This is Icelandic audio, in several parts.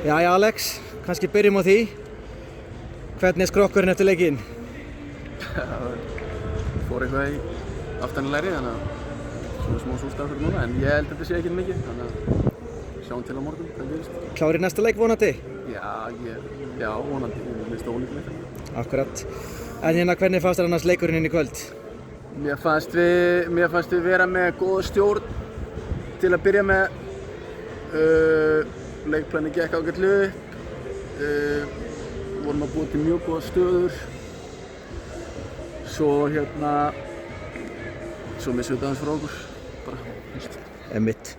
Jæja Alex, kannski byrjum á því. Hvernig skrokkurinn eftir leikinn? Fór eitthvað í aftanlegri, þannig að svona smá sústað fyrir núna, en ég held að þetta sé ekkert mikið, þannig að sjáum til á morgun hvað gerist. Klárir næsta leik vonandi? Já, vonandi, ég minnst ólíklegt. Akkurat. En hérna, hvernig fannst þér annars leikurinn inn í kvöld? Mér fannst við vera með góða stjórn til að byrja með. Leikplani gekk ágætlega upp. Vorum að búa til mjög góða stöður. Svo missum við aðeins frá okkur. Einmitt.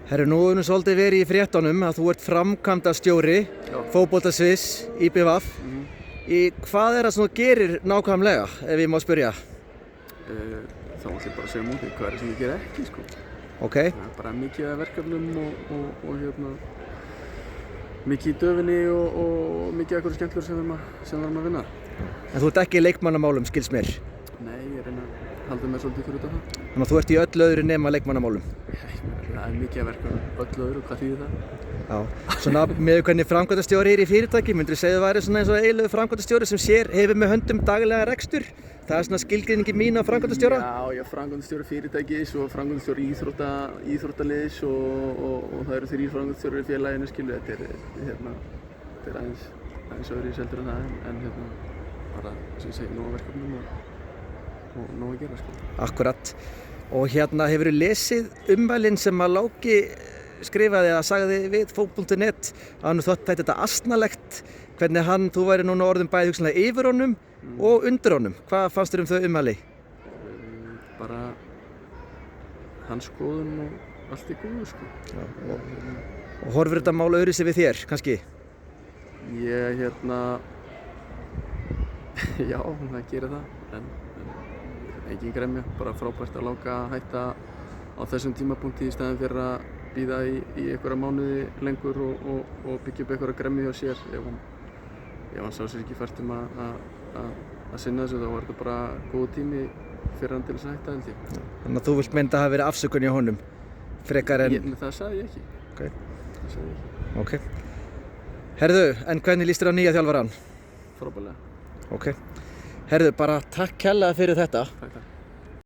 Herru, nú hefur svolítið verið í fréttunum að þú ert framkvæmdastjóri Fótbolta.Sviss IBVF. Hvað það sem þú gerir nákvæmlega, ef ég má spyrja? Þá ætlum ég bara að segja mútið hvað sem ég ger ekki, sko. Ok. Það er bara mikið af verkefnum og mikið í döfinni og mikið af einhverju skemmtlur sem við erum að vinna. En þú ert ekki í leikmannamálum, skils mér? Nei, ég reyna að halda mér svolítið fyrir út af það. Þannig að þú ert í öllu öðru nema leikmannamálum? Það er mikið af verkefnum, öllu öðru, hvað þýðir það? Já, svona með hvernig framkvæmdastjóri er í fyrirtæki, myndirðu segja að það væri svona eins og eiginlegur framkvæmdastjóri sem hefur með höndum daglega rekstur? Það er svona skilgreiningi mín á framkvæmdastjóra? Já, framkvæmdastjóri fyrirtækis og framkvæmdastjóri íþróttaliðs og það eru 3 framkvæmdastjórar í félaginu, skilu, þetta er aðeins öðru í seldur en það, en bara, sem ég segi, nóg verkefnum og nóg að gera, sko. Akkurat. Og hefurðu lesið ummælin sem að Láki skrifaði að sagði við Fótbolta.net að hann þótti þetta asnalegt, hvernig þú væri núna orðin bæði hugsanlega yfir honum og undir honum. Hvað fannst þér þau ummæli? Bara hans skoðun og allt í góðu, sko. Já, og horfir þetta mál öðruvísi við þér, kannski? Ég, já, það gerir það, en engin gremja, bara frábært að Láka hætta á þessum tímapunkti í staðinn fyrir að bíða í einhverja mánuði lengur og byggja upp einhverja gremju hjá sér. Ef hann sá sér ekki fært að sinna þessu, þá var þetta bara góð tími fyrir hann til þess að hætta, held ég. Þannig að þú vilt meina að það hafi verið afsökun hjá honum, frekar en... Það sagði ég ekki. Okay. Það sagði ég ekki. Ok. Herðu, en hvernig líst þér á nýja þjálfarann? Frábærlega. Ok. Herðu, bara takk kærlega fyrir þetta. Takk.